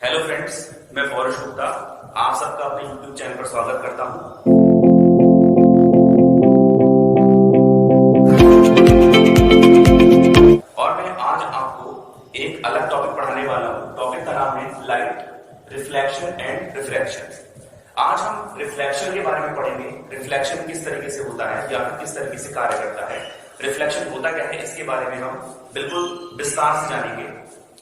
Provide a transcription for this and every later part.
Hello friends, मैं पौरुष गुप्ता आप सबका अपने YouTube चैनल पर स्वागत करता हूं। और मैं आज आपको एक अलग टॉपिक पढ़ाने वाला हूं। टॉपिक का नाम है लाइट, रिफ्लेक्शन एंड रिफ्रैक्शन। आज हम रिफ्लेक्शन के बारे में पढ़ेंगे। रिफ्लेक्शन किस तरीके से होता है या फिर किस तरीके से कार्य करता है, रिफ्लेक्शन होता क्या है, इसके बारे में हम बिल्कुल विस्तार से जानेंगे।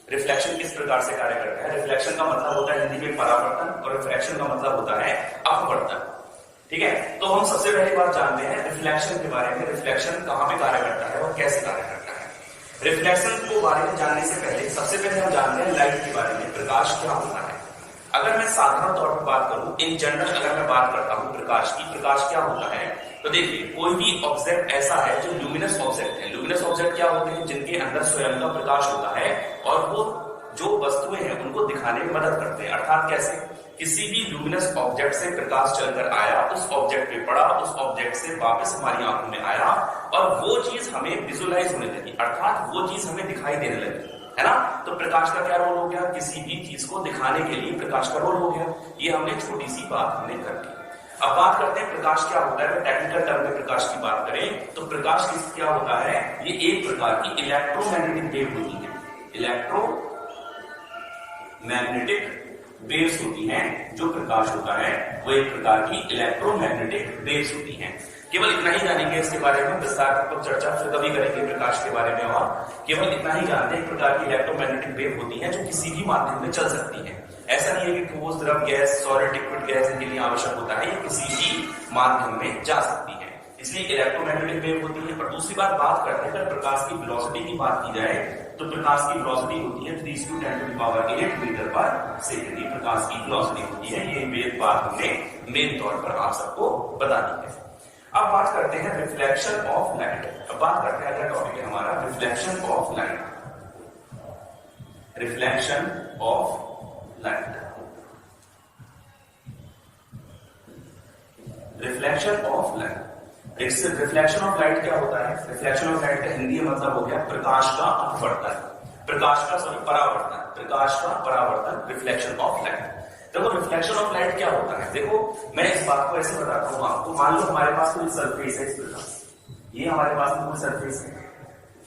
रिफ्लेक्शन किस प्रकार से कार्य करता है। रिफ्लेक्शन का मतलब होता है हिंदी में परावर्तन और रिफ्रैक्शन का मतलब होता है अपवर्तन। ठीक है, तो हम सबसे पहले बात जानते हैं रिफ्लेक्शन के बारे में। रिफ्लेक्शन कहां पे कार्य करता है और कैसे कार्य करता है। रिफ्लेक्शन को बारे में जानने से पहले सबसे पहले हम जानते हैं लाइट के बारे में। प्रकाश क्या होता है। अगर मैं साधारण तौर पर बात करूं, इन जनरल अगर मैं बात करता हूं प्रकाश की, प्रकाश क्या होता है, तो देखिए कोई भी ऑब्जेक्ट ऐसा है जो ल्यूमिनस ऑब्जेक्ट है। ल्यूमिनस ऑब्जेक्ट क्या होते हैं, जिनके अंदर स्वयं का प्रकाश होता है और वो जो वस्तुएं हैं उनको दिखाने में मदद करते हैं। अर्थात कैसे, किसी भी ल्यूमिनस ऑब्जेक्ट से प्रकाश चलकर आया, उस ऑब्जेक्ट पे पड़ा, उस ऑब्जेक्ट से वापस हमारी आंखों में आया और वो चीज हमें विजुअलाइज होने लगी, अर्थात वो चीज हमें दिखाई देने लगी, है ना। तो प्रकाश का क्या रोल हो गया, किसी भी चीज को दिखाने के लिए प्रकाश का रोल हो गया। ये हमने छोटी सी बात हमने कर दी। अब बात करते हैं प्रकाश क्या होता है। टेक्निकल टर्म में प्रकाश की बात करें तो प्रकाश क्या होता है, ये एक प्रकार की इलेक्ट्रोमैग्नेटिक वेव होती है। इलेक्ट्रोमैग्नेटिक वेव्स होती हैं। जो प्रकाश होता है वो एक प्रकार की इलेक्ट्रोमैग्नेटिक वेव्स होती हैं। केवल इतना ही जानेंगे इसके बारे में, विस्तारपूर्वक चर्चा फिर कभी करेंगे प्रकाश के बारे में। और केवल इतना ही जानते हैं, एक प्रकार की इलेक्ट्रोमैग्नेटिक वेव होती है जो किसी भी माध्यम में चल सकती है। ऐसा नहीं है कि ठोस, द्रव, गैस, सॉलिड, लिक्विड गैस इनके लिए आवश्यक होता है, ये किसी भी माध्यम में जा सकती है, इसलिए इलेक्ट्रोमैग्नेटिक वेव होती है। और दूसरी बात करते हैं, अगर प्रकाश की वेलोसिटी की बात की जाए तो प्रकाश की वेलोसिटी होती है 3×10⁸ मीटर पर सेकेंड। प्रकाश की वेलोसिटी होती है, ये बात हमने मेन तौर पर आप सबको बता दी है। अब बात करते हैं रिफ्लेक्शन ऑफ लाइट। अब बात करते हैं, अगला टॉपिक है हमारा reflection of light. Reflection of light, reflection of light. Reflection of light क्या होता है। रिफ्लेक्शन ऑफ लाइट का हिंदी में मतलब हो गया प्रकाश का अपवर्तन, परावर्तन, प्रकाश का परावर्तन, रिफ्लेक्शन ऑफ लाइट। देखो रिफ्लेक्शन ऑफ लाइट क्या होता है, देखो मैं इस बात को ऐसे बताता हूं आपको। मान लो हमारे पास कोई सरफेस है, इस प्रकार ये हमारे पास में कोई सरफेस है,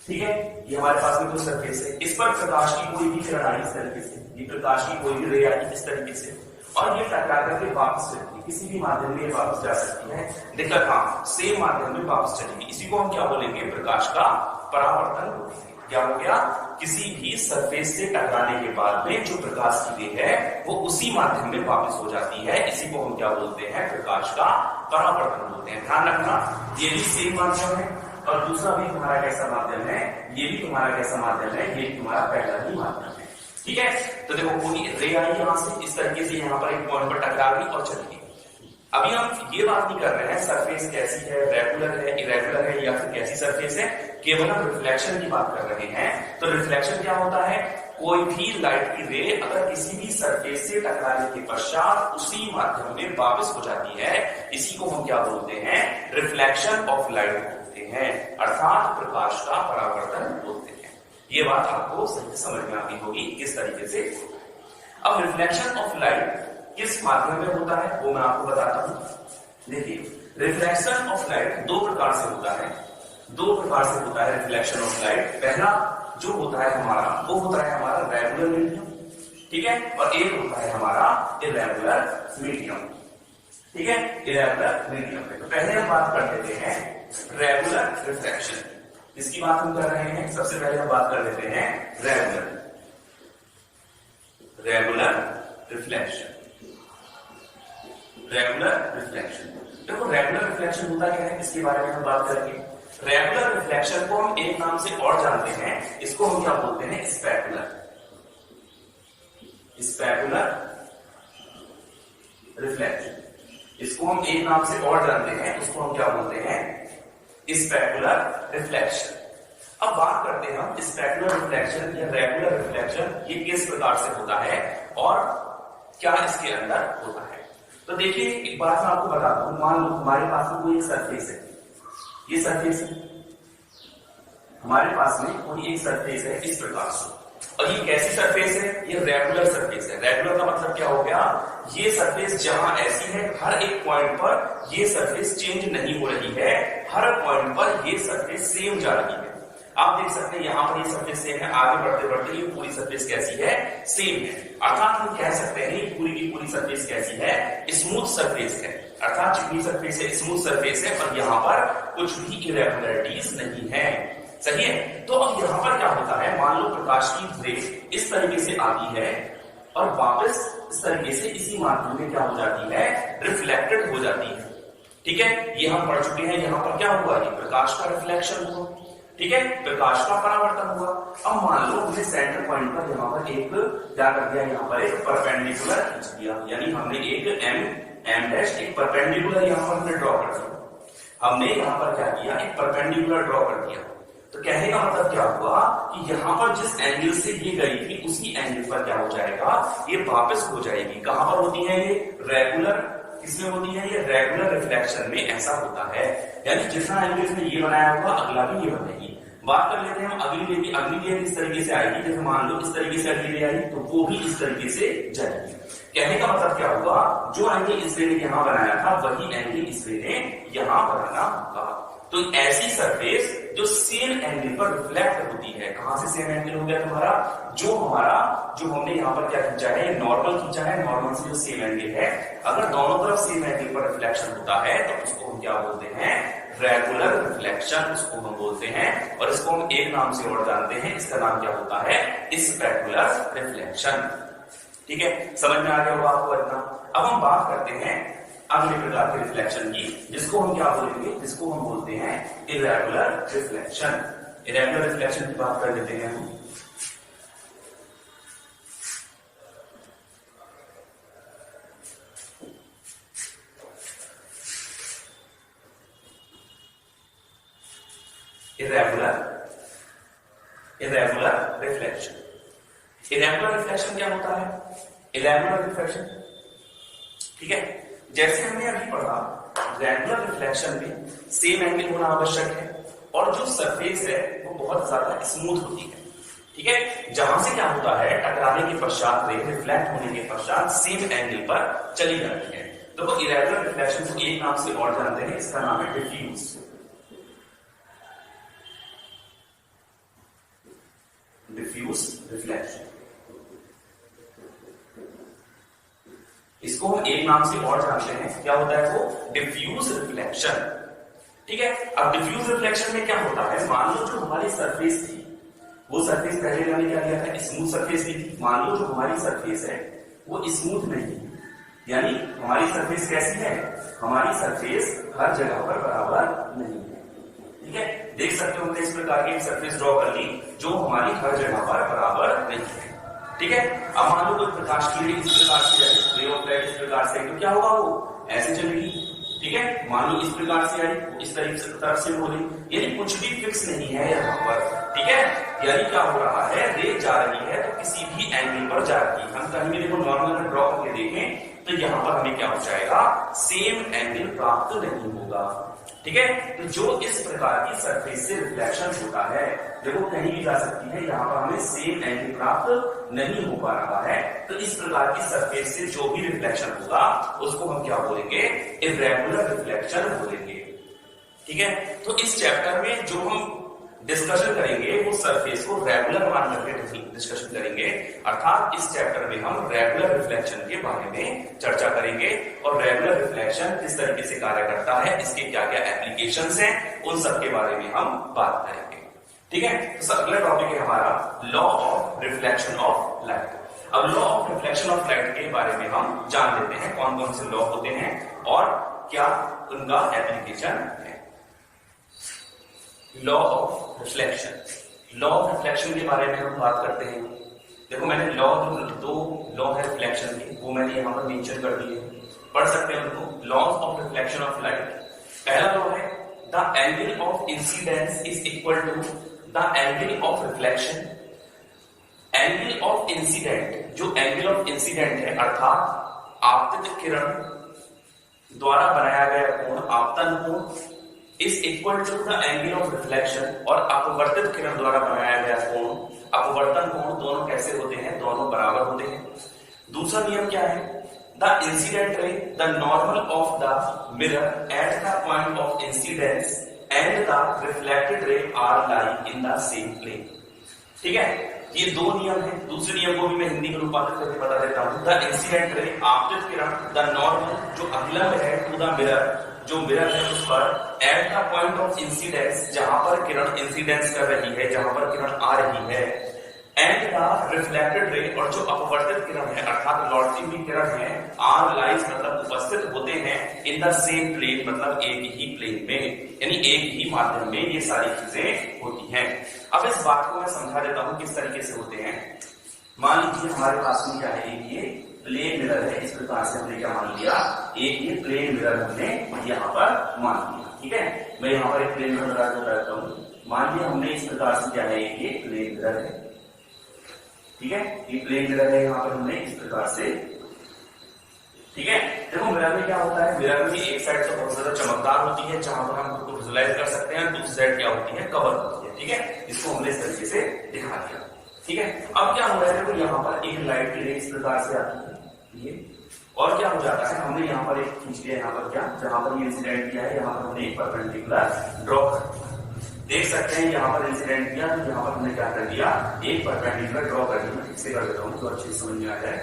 ठीक है, ये हमारे पास में कोई सरफेस है, इस पर प्रकाश की कोई भी किरण आई इस तरीके से, ये प्रकाश की कोई भी रे आई इस तरीके से, और ये टकरा करके वापस चलती है, किसी भी माध्यम में वापस जा सकती है। दिक्कत हाँ, सेम माध्यम में वापस चलेगी। इसी को हम क्या बोलेंगे, प्रकाश का परावर्तन बोलेंगे। क्या हो गया, किसी भी सरफेस से टकराने के बाद में जो प्रकाश की रे है वो उसी माध्यम में वापस हो जाती है। इसी को हम क्या बोलते हैं, प्रकाश का परावर्तन बोलते हैं। ध्यान रखना, ये भी सेम माध्यम है और दूसरा भी तुम्हारा कैसा माध्यम है, ये भी तुम्हारा कैसा माध्यम है, ये तुम्हारा पहला ही माध्यम है। ठीक है, तो देखो पूरी रे आई यहां से इस तरीके से यहाँ पर एक पॉइंट पर टकरा गई और चली गई। अभी हम ये बात नहीं कर रहे हैं सरफेस कैसी है, रेगुलर है, इरेगुलर है या फिर कैसी सरफेस है, केवल हम रिफ्लेक्शन की बात कर रहे हैं। तो रिफ्लेक्शन क्या होता है, कोई भी लाइट की रे अगर किसी भी सरफेस से टकराने के पश्चात उसी माध्यम में वापस हो जाती है, इसी को हम क्या बोलते हैं, रिफ्लेक्शन ऑफ लाइट बोलते हैं, अर्थात प्रकाश का परावर्तन बोलते हैं। ये बात आपको सही समझ में आती होगी किस तरीके से। अब रिफ्लेक्शन ऑफ लाइट किस माध्यम में होता है वो मैं आपको बताता हूं। देखिए रिफ्लेक्शन ऑफ लाइट दो प्रकार से होता है, रिफ्लेक्शन ऑफ लाइट। पहला जो होता है हमारा, वो होता है हमारा रेगुलर मीडियम, ठीक है, और एक होता है हमारा इरेगुलर मीडियम, ठीक है, इरेगुलर मीडियम पे। तो पहले हम बात कर लेते हैं रेगुलर रिफ्लेक्शन, इसकी बात हम कर रहे हैं। सबसे पहले हम बात कर लेते हैं रेगुलर रिफ्लेक्शन। देखो रेगुलर रिफ्लेक्शन होता क्या है, इसके बारे में हम बात करेंगे। रेगुलर रिफ्लेक्शन को हम एक नाम से और जानते हैं, इसको हम क्या बोलते हैं, स्पेकुलर रिफ्लेक्शन। इसको हम एक नाम से और जानते हैं, उसको हम क्या बोलते हैं, स्पेकुलर रिफ्लेक्शन। अब बात करते हैं हम स्पेकुलर रिफ्लेक्शन या रेगुलर रिफ्लेक्शन, ये किस प्रकार से होता है और क्या इसके अंदर होता है। तो देखिए एक बात मैं आपको बताता हूं, मान लो हमारे पास में कोई एक सरफेस है, ये सरफेस है हमारे पास में, कोई एक सरफेस है इस प्रकार से, और ये कैसी सरफेस है? ये रेगुलर सरफेस है। रेगुलर का मतलब क्या हो गया? ये सरफेस जहां ऐसी है, हर एक पॉइंट पर ये सरफेस चेंज नहीं हो रही है, हर पॉइंट पर ये सरफेस सेम जा रही है। आप देख सकते हैं यहां पर ये सरफेस सेम है, आगे बढ़ते बढ़ते ये पूरी सरफेस कैसी है? सेम है। अर्थात हम कह सकते हैं ये पूरी की पूरी सरफेस कैसी है? स्मूथ सरफेस है। अर्थात चिकनी सरफेस है, स्मूथ सरफेस है, पर यहाँ पर कुछ भी इरेगुलरिटीज नहीं है। सही है। तो अब यहां पर क्या होता है, मान लो प्रकाश की रे इस तरीके से आती है और वापस इस तरीके से इसी माध्यम में क्या हो जाती है? रिफ्लेक्टेड हो जाती है। ठीक है, ये हम पढ़ चुके हैं। यहां पर क्या हुआ? ये प्रकाश का रिफ्लेक्शन हुआ। ठीक है, प्रकाश का परावर्तन हुआ। अब मान लो हमने सेंटर पॉइंट पर यहां पर एक क्या कर दिया, यहां पर एक परपेंडिकुलर खींच दिया, यानी हमने एक एम डैश एक परपेंडिकुलर यहां पर हमने ड्रॉ कर दिया। हमने यहां पर क्या किया? एक परपेंडिकुलर ड्रॉ कर दिया। तो कहने का मतलब क्या हुआ कि यहां पर जिस एंगल से ये गई थी उसी एंगल पर क्या हो जाएगा? ये वापस हो जाएगी। कहां पर होती है ये? रेगुलर। किसमें होती है ये? रेगुलर रिफ्लेक्शन में ऐसा होता है। यानी जितना एंगल इसने ये बनाया होगा अगला भी ये बनाएगी। बात कर लेते हैं हम अगली रे की। अगली रे इस तरीके से आएगी, जैसे मान लो इस तरीके से अगली रे आई तो वो भी इस तरीके से जाएगी। कहने का मतलब क्या हुआ? जो एंगल इस रे ने यहां बनाया था वही एंगल इस रे ने यहां बनाना होगा। तो ऐसी सरफेस जो सेम एंगल पर रिफ्लेक्ट होती है। कहां से सेम एंगल हो गया तुम्हारा? जो हमने यहां पर क्या खींचा है? नॉर्मल खींचा है। नॉर्मल से जो सेम एंगल है, अगर दोनों तरफ सेम एंगल पर रिफ्लेक्शन होता है तो उसको हम क्या बोलते हैं? रेगुलर रिफ्लेक्शन उसको हम बोलते हैं। और इसको हम एक नाम से और जानते हैं, इसका नाम क्या होता है? Specular reflection. ठीक है, समझ में आ गया होगा आपको इतना। अब हम बात करते हैं अगले प्रकार के रिफ्लेक्शन की, जिसको हम क्या बोलेंगे? जिसको हम बोलते हैं इरेगुलर रिफ्लेक्शन। इरेगुलर रिफ्लेक्शन की बात कर लेते हैं हम। Irregular reflection. इरेगुलर रिफ्लेक्शन क्या होता है? इरेगुलर रिफ्लेक्शन, ठीक है, जैसे हमने अभी पढ़ा, रेगुलर रिफ्लेक्शन में सेम एंगल होना आवश्यक है और जो सरफेस है वो बहुत ज्यादा स्मूथ होती है। ठीक है, जहां से क्या होता है? टकराने के पश्चात रे रिफ्लेक्ट होने के पश्चात सेम एंगल पर चली जाती है। तो वो इरेगुलर रिफ्लेक्शन को एक नाम से और जानते हैं, इसका नाम है डिफ्यूज। डिफ्यूज रिफ्लेक्शन, इसको हम एक नाम से और जानते हैं, क्या होता है वो? Diffuse reflection. ठीक है, अब डिफ्यूज रिफ्लेक्शन में क्या होता है? मान लो जो हमारी सरफेस थी, वो सरफेस पहले मैंने क्या लिया था? स्मूथ सरफेस भी थी। मान लो जो हमारी सरफेस है वो स्मूथ नहीं है, यानी हमारी सरफेस कैसी है? हमारी सरफेस हर जगह पर बराबर नहीं है। ठीक है, देख सकते हो हमने इस प्रकार की सरफेस ड्रॉ कर ली जो हमारी हर जगह पर बराबर नहीं है। ठीक है, अब मान लो कोई प्रकाश की रे इस प्रकार से जाए, रे ऑफ लाइट इस प्रकार से, तो क्या होगा? वो ऐसे चलेगी। ठीक है, मान लो इस प्रकार से आई, इस तरफ से हो रही, यानी कुछ भी फिक्स नहीं है यहाँ पर। ठीक है, यानी क्या हो रहा है? रे जा रही है तो किसी भी एंगल पर जा रही है। हम कहीं भी देखो नॉर्मल में ड्रॉ करके देखें तो यहाँ पर हमें क्या हो जाएगा? सेम एंगल प्राप्त नहीं होगा। ठीक है, तो जो इस प्रकार की सरफेस से रिफ्लेक्शन होता है, देखो कहीं भी जा सकती है, यहाँ पर हमें सेम एंगल प्राप्त नहीं हो पा रहा है, तो इस प्रकार की सरफेस से जो भी रिफ्लेक्शन होगा उसको हम क्या बोलेंगे? इरेगुलर रिफ्लेक्शन बोलेंगे। ठीक है, तो इस चैप्टर में जो हम डिस्कशन करेंगे वो सरफेस को रेगुलर मान करके डिस्कशन करेंगे। अर्थात इस चैप्टर में हम रेगुलर रिफ्लेक्शन के बारे में चर्चा करेंगे और रेगुलर रिफ्लेक्शन किस तरीके से कार्य करता है, इसके क्या क्या एप्लीकेशंस हैं, उन सब के बारे में हम बात करेंगे। ठीक है, तो अगला टॉपिक है हमारा law of reflection of light. अब law of reflection of light के बारे में हम जान लेते हैं कौन कौन से लॉ होते हैं और क्या उनका एप्लीकेशन है। Law of reflection. Law of reflection के बारे में हम बात करते हैं। देखो मैंने दो लॉ है रिफ्लेक्शन के, वो मैंने यहां पर मेंशन कर दिए, पढ़ सकते हैं उनको। Laws of reflection of light. पहला लॉ है the angle of incidence is equal to the angle of reflection. Angle of incident, जो एंगल ऑफ इंसिडेंट है अर्थात आपतित किरण द्वारा बनाया गया कोण, आपतन कोण, is equal to the angle of reflection, और अपवर्तित किरण द्वारा बनाया गया कोण अपवर्तन कोण दोनों कैसे होते हैं, दोनों बराबर होते हैं। दूसरा नियम क्या है, the incident ray the normal of the mirror at the point of incidence and the reflected ray are lie in the same plane. ठीक है, ये दो नियम है। दूसरे नियम को भी मैं हिंदी में रूपांतरित करके बता देता हूं। द इंसिडेंट रे आपतित किरण द नॉर्मल जो अभिलंब है टू द मिरर, जो मिरर है उस पर eight the point of incidence जहां पर किरण इंसिडेंस कर रही है, जहां पर किरण आ रही है, एंड द रिफ्लेक्टेड रे और जो अपवर्तित किरण है अर्थात लौटती हुई किरण है, आर लाइज मतलब उपस्थित होते हैं इन द सेम प्लेन मतलब एक ही प्लेन में, यानी एक ही माध्यम में ये सारी चीजें होती हैं। अब इस बात को मैं समझा देता हूं किस तरीके से होते हैं। मान लीजिए हमारे पास में क्या है, एक ये प्लेन मिरर है, इस प्रकार से हमने क्या मान लिया, एक ये प्लेन मिरर हमने यहाँ पर मान लिया। ठीक है, मैं यहाँ पर एक प्लेन मिरर लगाता हूँ। मान लिया हमने इस प्रकार से क्या है, ये प्लेन मिरर है। ठीक है, ये प्लेन मिरर है, यहाँ पर हमने इस प्रकार से। ठीक है, देखो मिरर में क्या होता है, मिरर में एक साइड तो बहुत ज्यादा चमकदार होती है जहां पर हम खुद को विजुअलाइज कर सकते हैं, दूसरी साइड क्या होती है, कवर होती है। ठीक है, इसको हमने इस तरीके से दिखा दिया। ठीक है, अब क्या हो रहा है, देखो यहाँ पर एक लाइट की रे इस प्रकार से आती है ये, और क्या हो जाता है, हमने यहाँ पर एक खींच लिया, यहाँ पर क्या, जहां पर ये इंसिडेंट किया है यहाँ पर हमने एक परपेंडिकुलर ड्रॉ कर दिया। देख सकते हैं यहाँ पर इंसिडेंट किया, यहाँ पर हमने क्या कर दिया, एक परपेंडिकुलर ड्रॉ कर दिया। मैं ठीक से कर देता हूँ तो अच्छी समझ में आ जाए।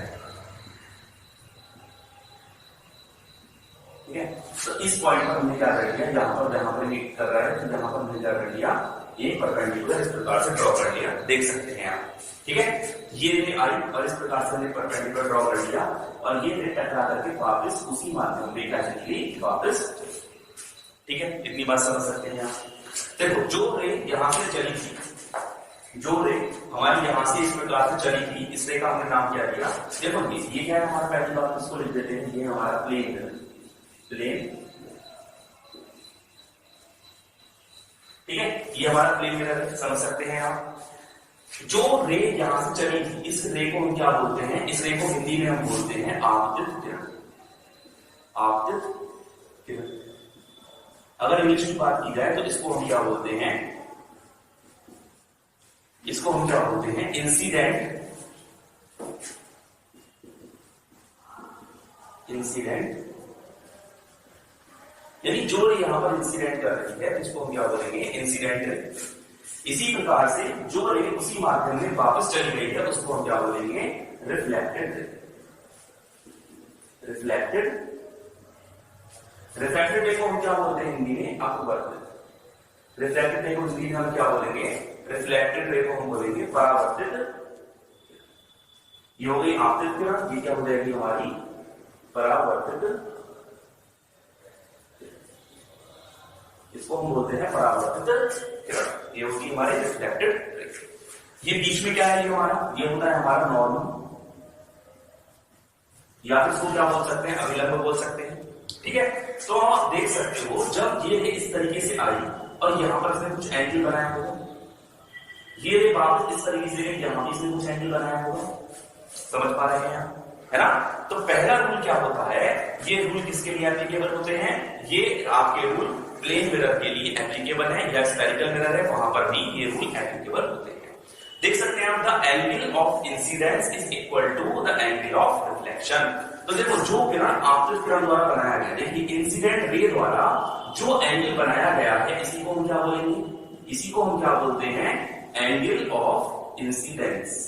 ठीक है, तो इस पॉइंट पर हमने क्या कर दिया, जहां पर एक कर रहा है तो यहाँ पर हमने क्या कर दिया, एक परपेंडिकुलर इस प्रकार से ड्रॉ कर लिया। देख सकते हैं आप। ठीक है, ये रे आई और इस प्रकार से हमने परपेंडिकुलर ड्रॉ कर लिया और ये रे टकरा करके वापस उसी माध्यम में क्या चली वापस। ठीक है, इतनी बात समझ सकते हैं आप। देखो जो रे यहाँ से चली थी, जो रे हमारी यहां से इस प्रकार से चली थी, इस रे का हमने नाम क्या दिया, देखो ये क्या है हमारा, पहली बात इसको लिख देते हैं, ये हमारा प्लेन है, प्लेन। ठीक है, ये हमारा प्लेन मिरर है, समझ सकते हैं आप। जो रे यहां से चली थी, इस रे को हम क्या बोलते हैं, इस रे को हिंदी में हम बोलते हैं आपतित किरण। आपतित किरण। अगर इंग्लिश की बात की जाए तो इसको हम क्या बोलते हैं, इसको हम क्या बोलते हैं, इंसिडेंट, इंसिडेंट, यानी जो रे यहां पर इंसिडेंट कर रही है इसको हम क्या बोलेंगे, इंसिडेंट रे। इसी प्रकार से जो रे उसी माध्यम में वापस चली गई है उसको हम क्या बोलेंगे, reflected ray. Reflected, reflected ray को हम क्या बोलते हैं हिंदी में, अपवर्तित। रिफ्लेक्टेड रे को हिंदी में हम क्या बोलेंगे, रिफ्लेक्टेड रे को हम बोलेंगे परावर्तित। ये हो गई आपतित किरण, ये क्या हो जाएगी हमारी परावर्तित, इसको हम बोलते हैं परावर्तित किरण। ये होगी हमारी रिफ्लेक्टेड रे। ये बीच में क्या है, ये हमारा, ये होता है हमारा नॉर्मल, या फिर इसको क्या बोल सकते हैं, अभिलंब बोल सकते हैं। ठीक है, तो आप देख सकते हो जब ये इस तरीके से आई और यहां पर इसने कुछ एंगल बनाया होगा, ये रे वापस इस तरीके से यहां भी इसने कुछ एंगल बनाया होगा, समझ पा रहे हैं आप, है ना। तो पहला रूल क्या होता है, ये रूल किसके लिए एप्लीकेबल होते हैं, ये आपके रूल प्लेन मिरर के लिए एप्लीकेबल है, या स्फेरिकल मिरर है वहां पर भी ये रूल एप्लीकेबल होते हैं। देख सकते हैं आप, the angle of incidence is equal to the angle of reflection. तो देखो जो किरण आपतित किरण द्वारा बनाया गया, देखिए इंसिडेंट रे द्वारा जो एंगल बनाया गया है इसी को हम क्या बोलेंगे, इसी को हम क्या बोलते हैं, एंगल ऑफ इंसिडेंस।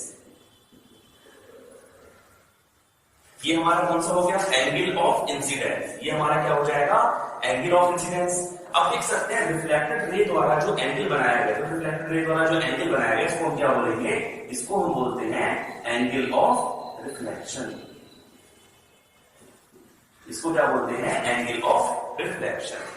ये हमारा कौन सा हो गया, एंगल ऑफ इंसिडेंस। ये हमारा क्या हो जाएगा, एंगल ऑफ इंसिडेंस। अब देख सकते हैं रिफ्लेक्टेड रे द्वारा जो एंगल बनाया गया, तो रिफ्लेक्टेड रे द्वारा जो एंगल बनाया गया इसको हम क्या बोलेंगे, इसको हम बोलते हैं एंगल ऑफ रिफ्लेक्शन। इसको क्या बोलते हैं, एंगल ऑफ रिफ्लेक्शन।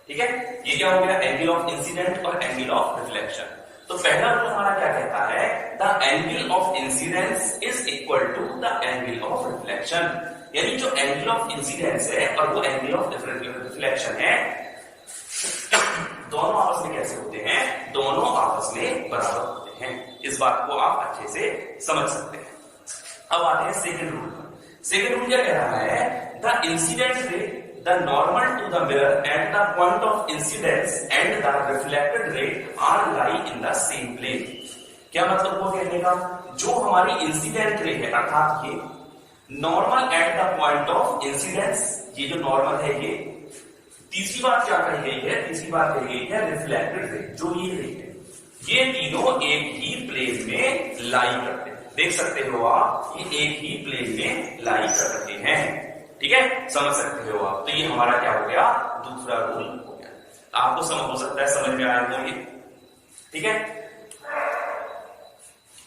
ठीक है, ये क्या हो गया, एंगल ऑफ इंसिडेंट और एंगल ऑफ रिफ्लेक्शन। तो पहला रूल हमारा क्या कहता है, the angle of incidence is equal to the angle of reflection. यानी जो एंगल ऑफ इंसिडेंस है और वो एंगल ऑफ रिफ्लेक्शन है, दोनों आपस में कैसे होते हैं, दोनों आपस में बराबर होते हैं। इस बात को आप अच्छे से समझ सकते हैं। अब आते हैं सेकंड रूल पर। सेकंड रूल क्या कह रहा है, the incident ray the normal to the mirror at the point of incidence and the reflected ray are lie in the same plane. क्या मतलब हुआ कहने का, जो हमारी इंसिडेंट रे है अर्थात ये normal at the point of incidence, ये जो नॉर्मल है ये। तीसरी बात क्या कही गई है, तीसरी बात कही गई है रिफ्लेक्टेड रे, जो ये रे है, ये तीनों एक ही प्लेन में लाई करते हैं। देख सकते हो आप, ये एक ही प्लेन में लाई कर रहे हैं, ठीक है, समझ सकते हो आप। तो ये हमारा क्या हो गया, दूसरा रूल हो गया। आपको समझ हो सकता है, समझ में आया होंगे, ठीक है।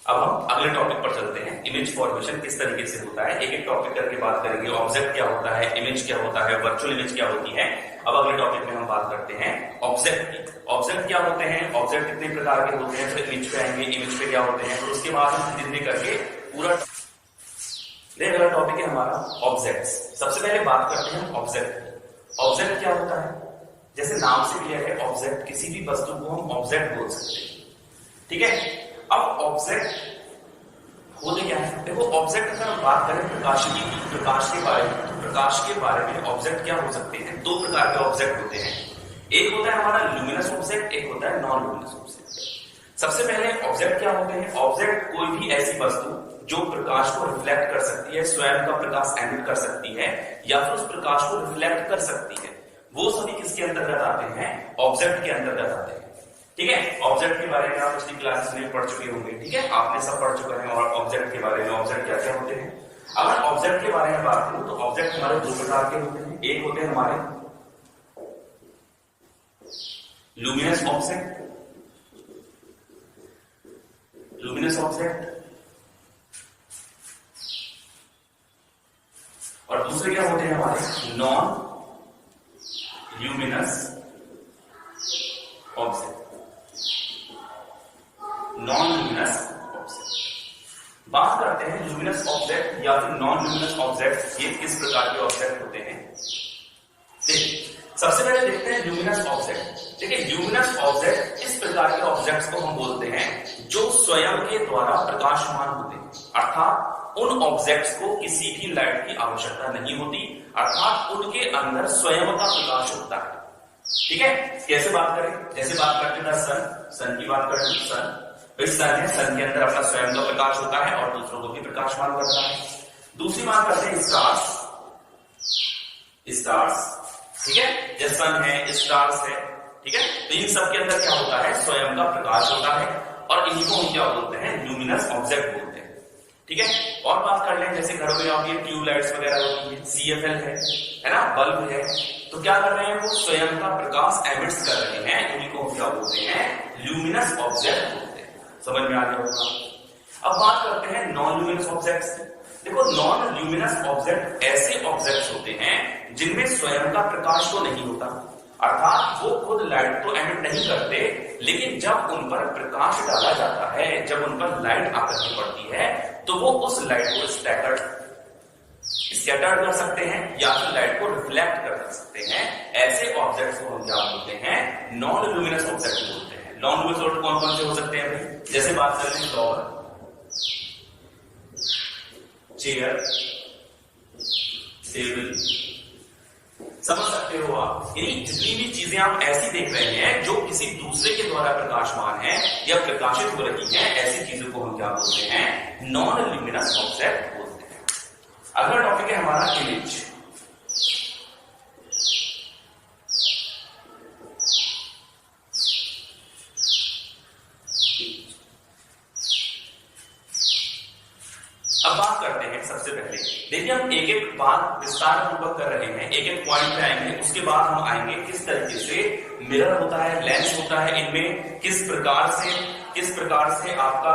अब हम अगले टॉपिक पर चलते हैं, इमेज फॉर्मेशन किस तरीके से होता है। एक एक टॉपिक करके बात करेंगे, ऑब्जेक्ट क्या होता है, इमेज क्या होता है, वर्चुअल इमेज क्या होती है। अब अगले टॉपिक में हम बात करते हैं ऑब्जेक्ट की। ऑब्जेक्ट क्या होते हैं, ऑब्जेक्ट कितने प्रकार के होते हैं, फिर इमेज पे आएंगे, इमेज पे क्या होते हैं, फिर उसके बाद हम धीरे धीरे करके पूरा अगला टॉपिक है हमारा ऑब्जेक्ट्स। सबसे पहले बात करते हैं ऑब्जेक्ट। ऑब्जेक्ट क्या होता है, जैसे नाम से क्लियर है, ऑब्जेक्ट किसी भी वस्तु को हम ऑब्जेक्ट बोल सकते हैं, ठीक है। अब ऑब्जेक्ट होते क्या है, देखो ऑब्जेक्ट अगर हम बात करें प्रकाश की, प्रकाश के बारे में, तो प्रकाश के बारे में ऑब्जेक्ट क्या हो सकते हैं, दो प्रकार के ऑब्जेक्ट होते हैं। एक होता है हमारा ल्यूमिनस ऑब्जेक्ट, एक होता है नॉन ल्यूमिनस ऑब्जेक्ट। सबसे पहले ऑब्जेक्ट क्या होते हैं, ऑब्जेक्ट कोई भी ऐसी वस्तु जो प्रकाश को रिफ्लेक्ट कर सकती है, स्वयं का प्रकाश एमिट कर सकती है, या फिर उस प्रकाश को रिफ्लेक्ट कर सकती है, वो सभी किसके अंतर्गत आते हैं, ऑब्जेक्ट के अंतर्गत आते हैं, ठीक है। ऑब्जेक्ट के बारे में आप पिछली क्लासेस में पढ़ चुके होंगे, ठीक है, आपने सब पढ़ चुके हैं। और ऑब्जेक्ट के बारे में, ऑब्जेक्ट क्या क्या होते हैं। अगर ऑब्जेक्ट के बारे में बात करूं तो ऑब्जेक्ट हमारे दो प्रकार के होते हैं। एक होते हैं हमारे लुमिनस ऑब्जेक्ट, लुमिनस ऑब्जेक्ट, और दूसरे क्या होते हैं हमारे non luminous object, non luminous object. बात करते हैं ल्यूमिनस ऑब्जेक्ट या फिर नॉन ल्यूमिनस ऑब्जेक्ट, ये किस प्रकार के ऑब्जेक्ट होते हैं। देखिए सबसे पहले देखते हैं ल्यूमिनस ऑब्जेक्ट। देखिए ल्यूमिनस ऑब्जेक्ट इस प्रकार के ऑब्जेक्ट्स को हम बोलते हैं जो स्वयं के द्वारा प्रकाशमान होते हैं, अर्थात उन ऑब्जेक्ट्स को किसी भी लाइट की आवश्यकता नहीं होती, अर्थात उनके अंदर स्वयं का प्रकाश होता है, ठीक है। कैसे बात करें, जैसे बात करते हैं सन, सन की बात करें, सन सन है, सन के अंदर अपना स्वयं का प्रकाश होता है और दूसरों को भी प्रकाशमान करता है। दूसरी बात करते हैं स्टार्स, स्टार्स, ठीक है, जैसे सन है, स्टार्स है, ठीक है। तो इन सब के अंदर क्या होता है, स्वयं का प्रकाश होता है, और इन्हीं को हम क्या बोलते हैं, ल्यूमिनस ऑब्जेक्ट बोलते हैं, ठीक है। और बात कर लें, जैसे घरों में आप ये ट्यूबलाइट्स वगैरह होती है, CFL है ना, बल्ब है, तो क्या कर रहे हैं, वो स्वयं का प्रकाश एमिट्स कर रहे हैं, उन्हीं को हम क्या बोलते हैं, ल्यूमिनस ऑब्जेक्ट बोलते हैं। समझ में आ गया होगा। अब बात करते हैं नॉन ल्यूमिनस ऑब्जेक्ट्स। देखो नॉन ल्यूमिनस ऑब्जेक्ट ऐसे ऑब्जेक्ट्स होते हैं जिनमें स्वयं का प्रकाश तो नहीं होता, अर्थात वो खुद लाइट तो एमिट नहीं करते, लेकिन जब उन पर प्रकाश डाला जाता है, जब उन पर लाइट आकर पड़ती है, तो वो उस लाइट को स्कैटर्ड कर सकते हैं या फिर लाइट को रिफ्लेक्ट कर सकते हैं। ऐसे ऑब्जेक्ट्स को हम क्या बोलते हैं, नॉन ल्यूमिनस ऑब्जेक्ट बोलते हैं। नॉन ल्यूमिनस ऑब्जेक्ट कौन कौन से हो सकते हैं भाई, जैसे बात करते हैं फ्लावर, चेयर, टेबल, समझ सकते हो आप। यानी जितनी भी चीजें आप ऐसी देख रहे हैं जो किसी दूसरे के द्वारा प्रकाशमान है या प्रकाशित हो रही है, ऐसी चीजों को हम क्या बोलते हैं, नॉन ल्यूमिनस ऑब्जेक्ट बोलते हैं। अगला टॉपिक है हमारा इमेज। अब बात करते हैं, सबसे पहले देखिए हम एक एक बात विस्तार पूर्वक कर रहे हैं, एक एक पॉइंट पे आएंगे, उसके बाद हम आएंगे किस तरीके से मिरर होता है, लेंस होता है, इनमें किस प्रकार से आपका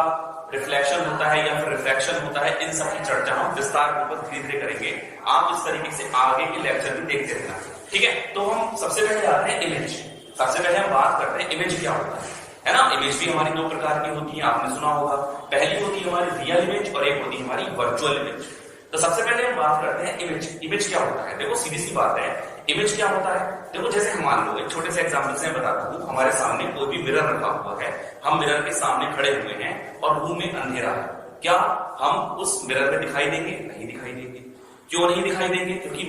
रिफ्लेक्शन होता है या फिर रिफ्रैक्शन होता है, इन सब की चर्चा हम विस्तार पूर्वक धीरे धीरे करेंगे। आप इस तरीके से आगे के लेक्चर भी देखते रहना, ठीक है। तो हम सबसे पहले आते हैं इमेज। सबसे पहले हम बात करते हैं इमेज क्या होता है ना। इमेज भी हमारी दो प्रकार की होती है, आपने सुना होगा। पहली होती है हमारी रियल इमेज और एक होती है हमारी वर्चुअल इमेज। तो सबसे पहले हम बात करते हैं इमेज। इमेज क्या होता है, देखो सीधी सी बात है, इमेज क्या होता है। देखो जैसे हम मान लो, एक छोटे से एग्जांपल से मैं बताता हूँ, हमारे सामने कोई भी मिरर रखा हुआ है, हम मिरर के सामने खड़े हुए हैं और रूम में अंधेरा है, क्या हम उस मिरर में दिखाई देंगे? नहीं दिखाई देंगे। क्यों नहीं दिखाई देंगे? क्योंकि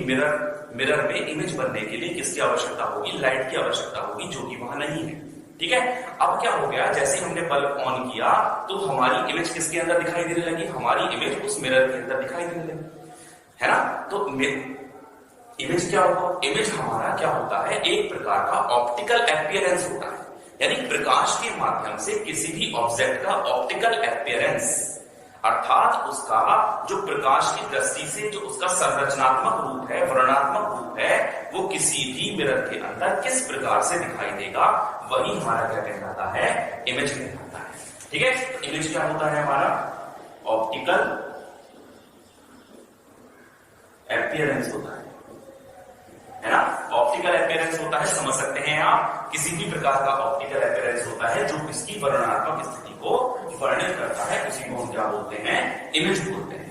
मिरर में इमेज बनने के लिए किसकी आवश्यकता होगी? लाइट की आवश्यकता होगी, जो कि वहां नहीं है, ठीक है। अब क्या हो गया, जैसे हमने बल्ब ऑन किया तो हमारी इमेज किसके अंदर दिखाई देने लगी, हमारी इमेज उस मिरर के अंदर दिखाई देने लगी, है ना। तो इमेज क्या होगा, इमेज हमारा क्या होता है, एक प्रकार का ऑप्टिकल एपियरेंस होता है, यानी प्रकाश के माध्यम से किसी भी ऑब्जेक्ट का ऑप्टिकल एपियरेंस, अर्थात उसका जो प्रकाश की दृष्टि से जो उसका संरचनात्मक रूप है, वर्णनात्मक रूप है, वो किसी भी मिरर के अंदर किस प्रकार से दिखाई देगा, वही हमारा क्या कहलाता है, इमेज कहलाता है। ठीक है, तो इमेज क्या होता है हमारा, ऑप्टिकल एपियरेंस होता है ना। ऑप्टिकल एपियरेंस होता है, समझ सकते हैं आप, किसी भी प्रकार का ऑप्टिकल एपियरेंस होता है जो इसकी वर्णनात्मक स्थिति को वर्णित करता है, उसी को हम क्या बोलते हैं, इमेज बोलते हैं।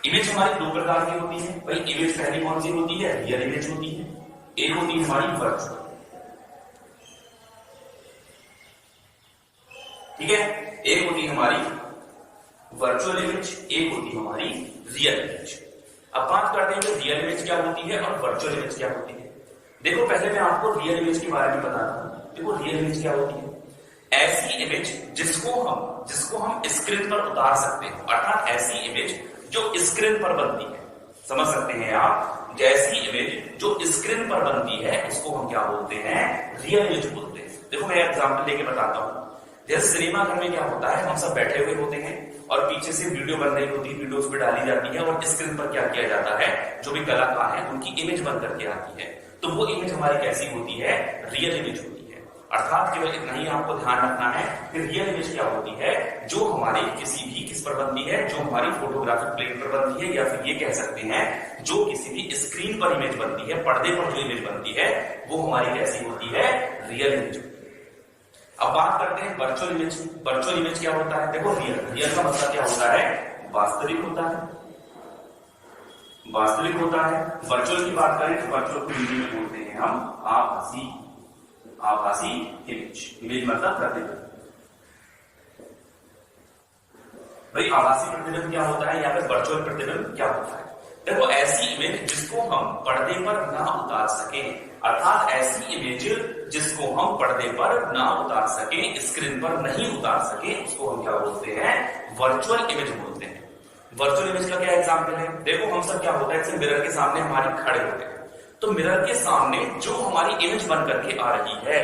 इमेज हमारी दो प्रकार की होती है भाई। इमेज पहली कौन सी होती है, रियल इमेज होती है, एक होती है हमारी वर्चुअल। ठीक है, एक होती है हमारी वर्चुअल इमेज, एक होती है हमारी रियल इमेज। अब बात करते हैं कि रियल इमेज क्या होती है और वर्चुअल इमेज क्या होती है। देखो पहले मैं आपको रियल इमेज के बारे में बताता हूं। देखो रियल इमेज क्या होती है, ऐसी इमेज जिसको हम स्क्रीन पर उतार सकते हैं, अर्थात ऐसी इमेज जो स्क्रीन पर बनती है, समझ सकते हैं आप, जैसी इमेज जो स्क्रीन पर बनती है उसको हम क्या बोलते हैं, रियल इमेज बोलते हैं। देखो मैं एग्जांपल लेके बताता हूं। जैसे सिनेमा घर में क्या होता है, हम सब बैठे हुए होते हैं और पीछे से वीडियो बन रही होती है, वीडियो उस पर डाली जाती है और स्क्रीन पर क्या किया जाता है, जो भी कलाकार है उनकी इमेज बन करके आती है, तो वो इमेज हमारी कैसी होती है, रियल इमेज होती है। अर्थात केवल इतना ही आपको ध्यान रखना है कि रियल इमेज क्या होती है, जो हमारी किस पर बनती है, जो हमारी फोटोग्राफिक प्लेट पर बनती है, या फिर ये कह सकते हैं जो किसी भी स्क्रीन पर इमेज बनती है, पर्दे पर जो इमेज बनती है, वो हमारी कैसी होती है, रियल इमेज। अब बात करते हैं वर्चुअल इमेज। वर्चुअल इमेज क्या होता है, देखो रियल का मतलब क्या होता है, वास्तविक होता है, वास्तविक होता है। वर्चुअल की बात करें तो वर्चुअल को हिंदी में बोलते हैं हम आभासी इमेज। इमेज मतलब प्रतिबिंब। भाई आभासी प्रतिबिंब क्या होता है, या फिर वर्चुअल प्रतिबिंब क्या होता है। देखो ऐसी इमेज जिसको हम पर्दे पर ना उतार सके, अर्थात ऐसी इमेज जिसको हम पर्दे पर ना उतार सके, स्क्रीन पर नहीं उतार सके, उसको हम क्या बोलते हैं, वर्चुअल इमेज बोलते हैं। वर्चुअल इमेज का क्या एग्जांपल है, देखो हम सब क्या होता है, जैसे मिरर के सामने हमारे खड़े होते हैं, तो मिरर के सामने जो हमारी इमेज बन करके आ रही है,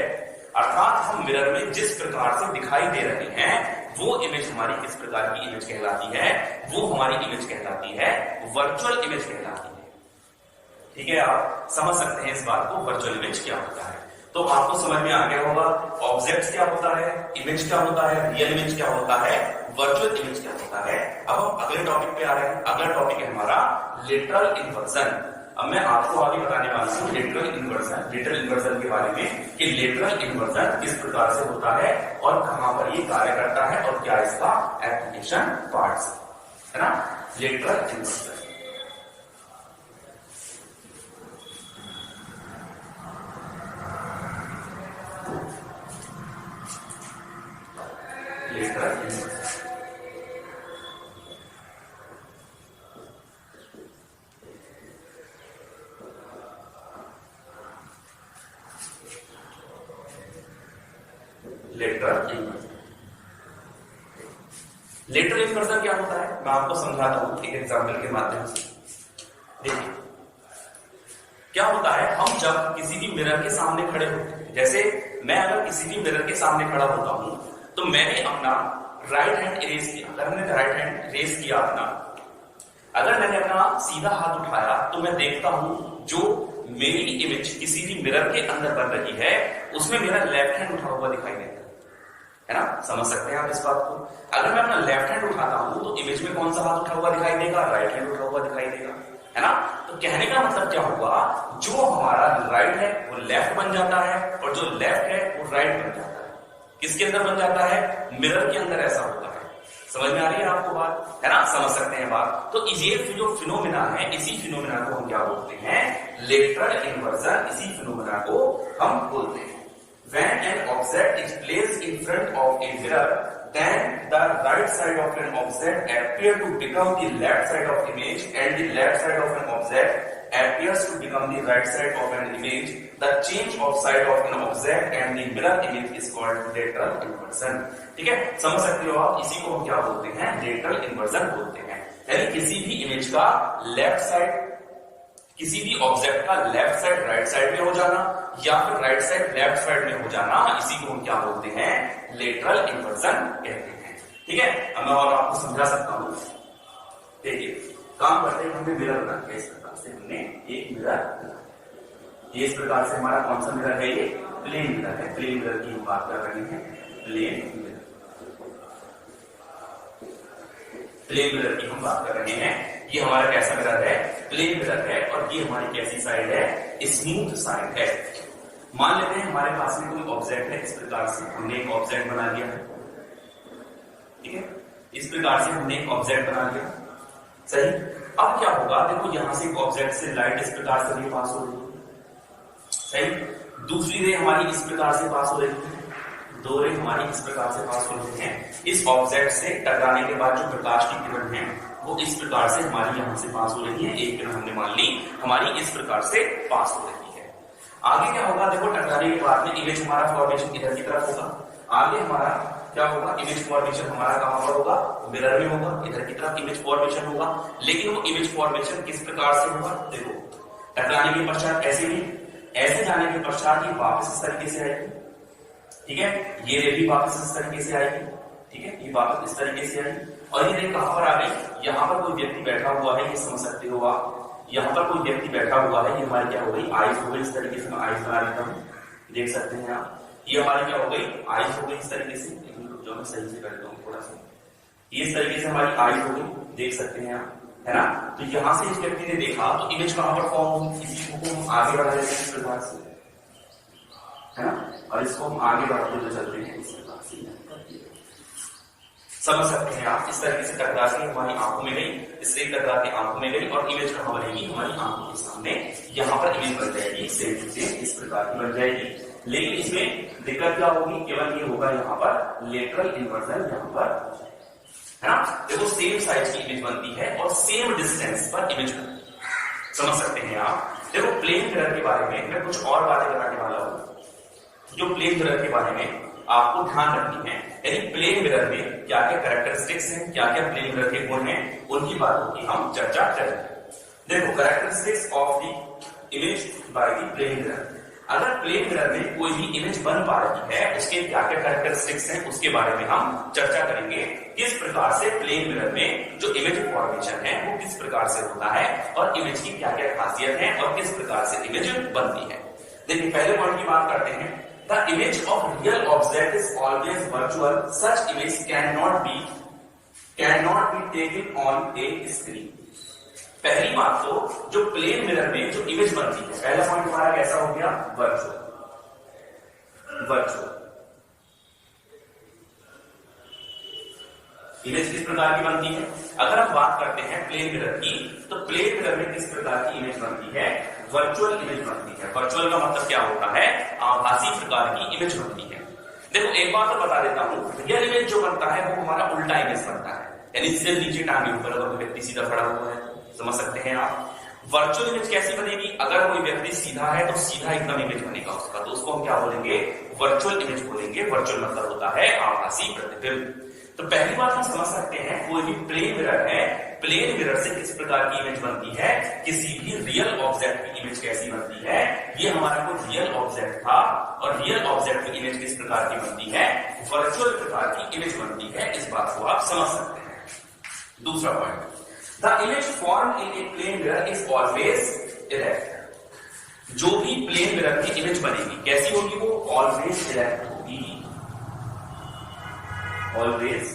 अर्थात हम मिरर में जिस प्रकार से दिखाई दे रहे हैं, वो इमेज हमारी किस प्रकार की इमेज कहलाती है, वो हमारी इमेज कहलाती है वर्चुअल इमेज कहलाती है। ठीक है, आप समझ सकते हैं इस बात को, वर्चुअल इमेज क्या होता है। तो आपको समझ में आ गया होगा ऑब्जेक्ट क्या होता है, इमेज क्या होता है, रियल इमेज क्या होता है, वर्चुअल इमेज क्या होता है। अब हम अगले टॉपिक पे आ रहे हैं। अगला टॉपिक है हमारा लेटरल इन्वर्जन। अब मैं आपको आगे बताने वाला हूं लेटरल इन्वर्जन के बारे में, कि लेटरल इन्वर्जन किस प्रकार से होता है और कहां पर ये कार्य करता है और क्या इसका एप्लीकेशन पार्ट्स है ना। Lateral inversion, lateral inversion lateral inversion क्या होता है, मैं आपको समझाता हूं एक एग्जांपल के माध्यम से। देखिए क्या होता है, हम जब किसी भी मिरर के सामने खड़े होते हैं, जैसे मैं अगर किसी भी मिरर के सामने खड़ा होता हूं, तो मैंने अपना राइट हैंड इरेज किया। अगर मैंने राइट हैंड इरेज किया अपना, अगर मैंने अपना सीधा हाथ उठाया, तो मैं देखता हूं जो मेरी इमेज किसी भी मिरर के अंदर बन रही है, उसमें मेरा लेफ्ट हैंड उठा हुआ दिखाई देता है ना। समझ सकते हैं आप इस बात को। अगर मैं अपना लेफ्ट हैंड उठाता हूं, तो इमेज में कौन सा हाथ उठा हुआ दिखाई देगा, राइट हैंड उठा हुआ दिखाई देगा, है ना। तो कहने का मतलब क्या हुआ, जो हमारा राइट है वो लेफ्ट बन जाता है और जो लेफ्ट है वो राइट बन जाता है। किसके अंदर बन जाता है, मिरर के अंदर ऐसा होता है। समझ में आ रही है आपको बात, है ना, समझ सकते हैं बात। तो ये जो फिनोमिना है, इसी फिनोमिना को हम क्या बोलते हैं, लेटरल इन्वर्जन। इसी फिनोमिना को हम बोलते हैं। When an object is placed in front of a mirror, then the right side of an object appear to become the left side of image, and the left side of an object appears to become the right side of an image, the change of side of an object and the mirror image is called lateral inversion. ठीक है, समझ सकते हो आप, इसी को हम क्या बोलते हैं, लेटरल इन्वर्जन बोलते हैं। यानी किसी भी इमेज का लेफ्ट साइड, किसी भी ऑब्जेक्ट का लेफ्ट साइड राइट साइड में हो जाना या फिर राइट साइड लेफ्ट साइड में हो जाना, इसी को हम क्या बोलते हैं, लेटरल इन्वर्जन कहते हैं। ठीक है, अब मैं और आपको समझा सकता हूं। देखिए काम करते हैं, हमने मिरर बना के इस प्रकार से, हमने एक मिरर, ये इस प्रकार से हमारा कौन सा मिरर है, ये प्लेन मिरर है। प्लेन मिरर की हम बात कर रहे हैं, प्लेन मिरर, प्लेन मिरर की हम बात कर रहे हैं। ये हमारा कैसा मिरर है, प्लेन मिरर है, और ये हमारी कैसी साइड है, स्मूथ साइड है। मान लेते हैं हमारे पास में कोई ऑब्जेक्ट है, इस प्रकार से हमने एक ऑब्जेक्ट बना लिया है। ठीक है, इस प्रकार से हमने एक ऑब्जेक्ट बना लिया, सही। अब क्या होगा, देखो यहां से एक ऑब्जेक्ट से लाइट इस प्रकार से पास हो रही है, सही। दूसरी रे हमारी इस प्रकार से पास हो रही है, दो रे हमारी इस प्रकार से पास हो रही हैं। इस ऑब्जेक्ट से टकराने के बाद जो प्रकाश की किरण है वो इस प्रकार से हमारी यहां से पास हो रही है। एक किरण हमने मान ली हमारी इस प्रकार से पास हो रही है। आगे क्या होगा, देखो टकराने के बाद में इमेज हमारा फॉर्मेशन इधर की तरफ होगा। आगे हमारा क्या होगा, इमेज फॉर्मेशन हमारा कहां पर होगा, मिरर में होगा, इधर की तरफ इमेज फॉर्मेशन होगा। लेकिन वो इमेज फॉर्मेशन किस प्रकार से होगा, देखो टकराने के पश्चात ऐसे नहीं, ऐसे जाने के पश्चात ये वापस इस तरीके से आएगी। ठीक है, ये रे भी वापस इस तरीके से आएगी। ठीक है, ये वापस इस तरीके से आएगी, और ये रे कहां पर आ गई, यहां पर कोई व्यक्ति बैठा हुआ है, ये समझ सकते हो आप। यहां पर कोई व्यक्ति बैठा हुआ है, ये हमारी क्या हो गई, आईज हो गई। इस तरीके से मैं आईज बना लेता हूं, देख सकते हैं आप, ये हमारी क्या हो गई, आईज हो गई इस तरीके से। जो मैं सही से करता हूँ थोड़ा सा, ये इस तरीके से हमारी आईज हो गई, देख सकते हैं आप, है ना। तो यहां से इस व्यक्ति ने देखा तो इमेज कहां पर फॉर्म होगी, इसी को हम आगे बढ़ा देते हैं इस प्रकार से, है ना, और इसको हम आगे बढ़ाते हुए चलते हैं इस प्रकार से। समझ सकते हैं आप, इस तरीके से टकरा के हमारी आंखों में गई, इससे टकरा के आंखों में गई, और इमेज कहां बनेगी, हमारी आंखों के सामने यहां पर इमेज बन जाएगी, सेम टू सेम इस प्रकार की बन जाएगी। लेकिन इसमें दिक्कत क्या होगी, केवल ये होगा यहाँ पर लेटरल इन्वर्जन, यहाँ पर, है ना। देखो सेम साइज की इमेज बनती है और सेम डिस्टेंस पर इमेज बनती है, समझ सकते हैं आप। देखो प्लेन मिरर के बारे में मैं कुछ और बातें बताने वाला हूं, जो प्लेन मिरर के बारे में आपको ध्यान रखनी है। यानी प्लेन मिरर में क्या क्या कैरेक्टरिस्टिक्स हैं, क्या क्या प्लेन मिरर के गुण हैं, उनकी बातों की हम चर्चा करेंगे। देखो characteristics of the image by the plane mirror. अगर प्लेन मिरर में कोई भी इमेज बन पा रही है, उसके क्या क्या कैरेक्टरिस्टिक्स हैं, उसके बारे में हम चर्चा करेंगे। किस प्रकार से प्लेन मिरर में जो इमेज फॉर्मेशन है वो किस प्रकार से होता है, और इमेज की क्या क्या खासियत है, और किस प्रकार से इमेज बनती है। देखिए पहले पॉइंट की बात करते हैं, the image of real object is always virtual, such image can not be taken on A screen. पहली बात तो जो प्लेन मिरर में जो इमेज बनती है, पहला पॉइंट हमारा कैसा हो गया, वर्चुअल। इमेज किस प्रकार की बनती है, अगर हम बात करते हैं प्लेन मिरर की, तो प्लेन मिरर में किस प्रकार की इमेज बनती है, वर्चुअल इमेज बनती है। वर्चुअल का मतलब क्या होता है, आभासी प्रकार की इमेज बनती है। देखो एक बात तो बता देता हूं, रियल इमेज जो बनता है वो हमारा उल्टा इमेज बनता है, यानी सिर नीचे टांगे ऊपर, अगर व्यक्ति सीधा खड़ा हुआ है, समझ सकते हैं आप। वर्चुअल इमेज कैसी बनेगी, अगर कोई व्यक्ति सीधा है तो सीधा एकदम इमेज बनेगा उसका, तो उसको हम क्या बोलेंगे, वर्चुअल इमेज बोलेंगे। वर्चुअल मतलब होता है आभासी प्रतिबिंब। तो पहली बात हम समझ सकते हैं, कोई भी प्लेन मिरर है, प्लेन मिरर से किस प्रकार की इमेज बनती है, किसी भी रियल ऑब्जेक्ट की इमेज कैसी बनती है। ये हमारा कोई रियल ऑब्जेक्ट था, और रियल ऑब्जेक्ट की इमेज किस प्रकार की बनती है, वर्चुअल प्रकार की इमेज बनती है। इस बात को आप समझ सकते हैं। दूसरा point, the image form in a plane mirror is always erect. जो भी प्लेन मिरर की इमेज बनेगी कैसी होगी, वो ऑलवेज इरेक्ट होगी, ऑलवेज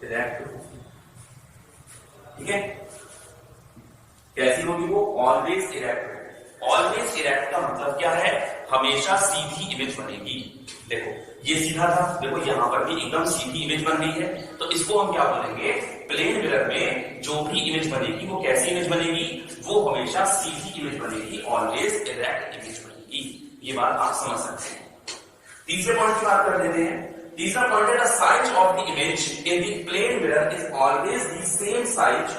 इरेक्ट होगी। ठीक है, कैसी होगी वो, ऑलवेज इरेक्ट होगी। ऑलवेज इरेक्ट का मतलब क्या है, हमेशा सीधी इमेज बनेगी। देखो ये सीधा था, देखो यहां पर भी एकदम सीधी इमेज बन रही है, तो इसको हम क्या बोलेंगे, प्लेन मिरर में जो भी इमेज बनेगी वो कैसी इमेज बनेगी, वो हमेशा सीधी इमेज बनेगी, ऑलवेज इरेक्ट इमेज बनेगी। ये बात आप समझ सकते हैं। तीसरे पॉइंट की बात कर लेते हैं। तीसरा पॉइंट है, the size of the image in the plane mirror is always the same size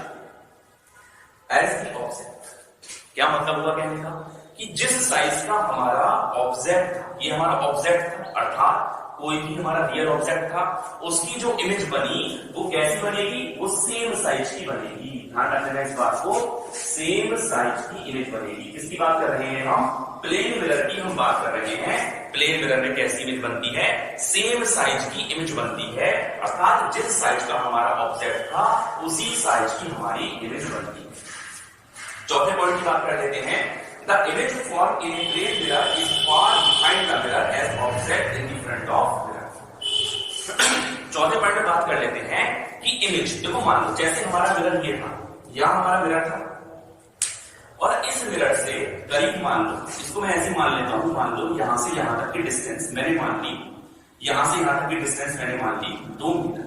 as the object. क्या मतलब हुआ कहने का कि जिस साइज का हमारा ऑब्जेक्ट था, ये हमारा ऑब्जेक्ट था, अर्थात कोई भी हमारा रियल ऑब्जेक्ट था, उसकी जो इमेज बनी वो कैसी बनेगी, वो सेम साइज की बनेगी। ध्यान रखना इस बात को, सेम साइज की इमेज बनेगी। किसकी बात कर रहे हैं हम, प्लेन मिरर की हम बात कर रहे हैं। प्लेन मिरर में कैसी इमेज बनती है, सेम साइज की इमेज बनती है, अर्थात जिस साइज का हमारा ऑब्जेक्ट था उसी साइज की हमारी इमेज बनती है। चौथे पॉइंट की बात कर लेते हैं। The image formed in a plane mirror is far behind the mirror as object in the front of mirror. चौथे पॉइंट में बात कर लेते हैं कि इमेज, देखो मान लो जैसे हमारा मिरर ये था, यह हमारा मिरर था, और इस मिरर से करीब मान लो, इसको मैं ऐसे मान लेता हूं, मान लो यहां से यहां तक की डिस्टेंस मैंने मान ली, यहां से यहां तक की डिस्टेंस मैंने मान ली 2 मीटर।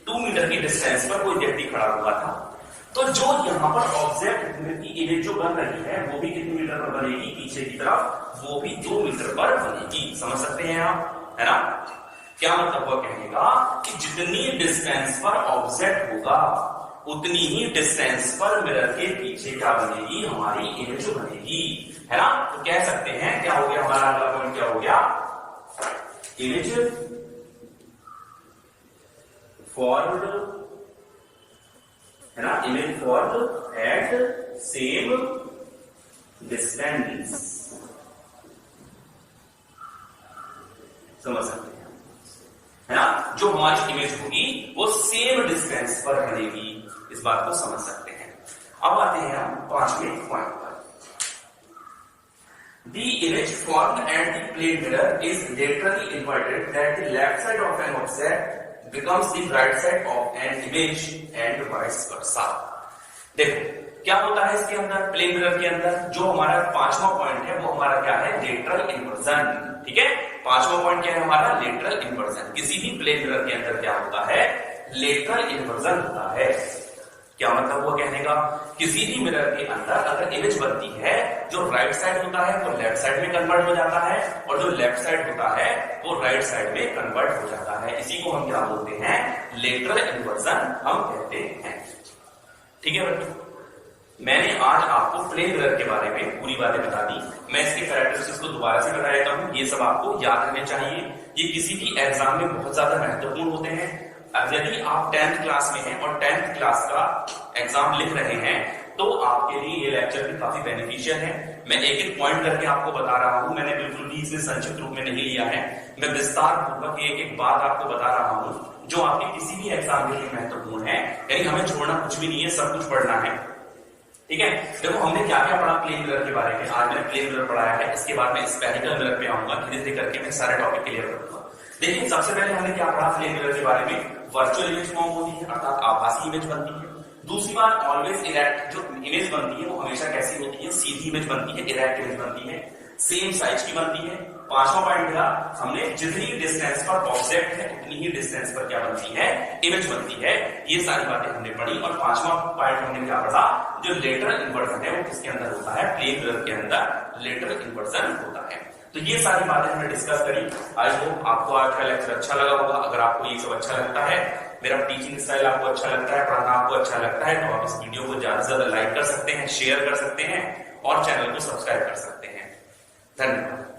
2 मीटर की डिस्टेंस पर कोई व्यक्ति खड़ा हुआ था, तो जो यहां पर ऑब्जेक्ट की इमेज जो बन रही है वो भी कितने मीटर पर बनेगी, पीछे की तरफ, वो भी 2 मीटर पर बनेगी। समझ सकते हैं आप, है ना। क्या मतलब हुआ कहने का कि जितनी डिस्टेंस पर ऑब्जेक्ट होगा उतनी ही डिस्टेंस पर मिरर के पीछे क्या बनेगी, हमारी इमेज बनेगी, है ना। तो कह सकते हैं क्या हो गया हमारा अगला पॉइंट, क्या हो गया, इमेज फॉर्म्ड, है ना, image formed at same distance. समझ सकते हैं, है ना, जो हमारी इमेज होगी वो सेम डिस्टेंस पर बनेगी, इस बात को समझ सकते हैं। अब आते हैं हम 5वें पॉइंट पर। The image formed at the plane mirror is laterally inverted that the left side of an object becomes the right side of an image and vice versa. देखो क्या होता है इसके अंदर, प्लेन मिरर के अंदर जो हमारा 5वां पॉइंट है वो हमारा क्या है, लेटरल इन्वर्जन। ठीक है, 5वां पॉइंट क्या है हमारा, लेटरल इन्वर्जन। किसी भी प्लेन मिरर के अंदर क्या होता है, लेटरल इन्वर्जन होता है। क्या मतलब हुआ कहने का, किसी भी मिरर के अंदर अगर इमेज बनती है, जो राइट साइड होता है वो लेफ्ट साइड में कन्वर्ट हो जाता है, और जो लेफ्ट साइड होता है वो राइट साइड में कन्वर्ट हो जाता है। इसी को हम क्या बोलते हैं, लेटरल इन्वर्जन हम कहते हैं। ठीक है बच्चों, मैंने आज आपको प्लेन मिरर के बारे में पूरी बातें बता दी। मैं इसके कैरेक्टरिस्टिक्स को दोबारा से बता देता हूं, ये सब आपको याद रखने चाहिए। ये किसी भी एग्जाम में बहुत ज्यादा महत्वपूर्ण होते हैं। अब यदि आप 10th क्लास में हैं और 10th क्लास का एग्जाम लिख रहे हैं तो आपके लिए ये लेक्चर भी काफी बेनिफिशियल है। मैं एक एक पॉइंट करके आपको बता रहा हूं, मैंने बिल्कुल भी इसे संक्षिप्त रूप में नहीं लिया है। मैं विस्तार पूर्वक एक एक बात आपको बता रहा हूं जो आपके किसी भी एग्जाम के लिए महत्वपूर्ण है। यानी हमें छोड़ना कुछ भी नहीं है, सब कुछ पढ़ना है। ठीक है, देखो हमने क्या क्या पढ़ा प्लेन मिरर के बारे में। आज मैंने प्लेन मिरर पढ़ाया है, इसके बाद मैं स्फेरिकल मिरर पे आऊंगा, धीरे धीरे करके मैं सारे टॉपिक क्लियर करूंगा। देखिए सबसे पहले हमने क्या पढ़ा प्लेन मिरर के बारे में, वर्चुअल इमेज फॉर्म होती है, अर्थात आभासी इमेज बनती है। दूसरी बात, ऑलवेज इरेक्ट, जो इमेज बनती है वो हमेशा कैसी होती है, सीधी इमेज बनती है, इरेक्ट इमेज बनती है, सेम साइज की बनती है। 5वां पॉइंट मिला हमने, जितनी डिस्टेंस पर ऑब्जेक्ट है उतनी ही डिस्टेंस पर क्या बनती है, इमेज बनती है। ये सारी बातें हमने पढ़ी। और 5वां पॉइंट हमने क्या पढ़ा, जो लेटरल इन्वर्जन है वो किसके अंदर होता है, प्लेन मिरर के अंदर लेटरल इन्वर्जन होता है। तो ये सारी बातें हमने डिस्कस करी। आई होप आपको आज का लेक्चर अच्छा लगा होगा। अगर आपको ये सब अच्छा लगता है, मेरा टीचिंग स्टाइल आपको अच्छा लगता है, पढ़ाना आपको अच्छा लगता है, तो आप इस वीडियो को ज्यादा से ज्यादा लाइक कर सकते हैं, शेयर कर सकते हैं और चैनल को सब्सक्राइब कर सकते हैं। धन्यवाद।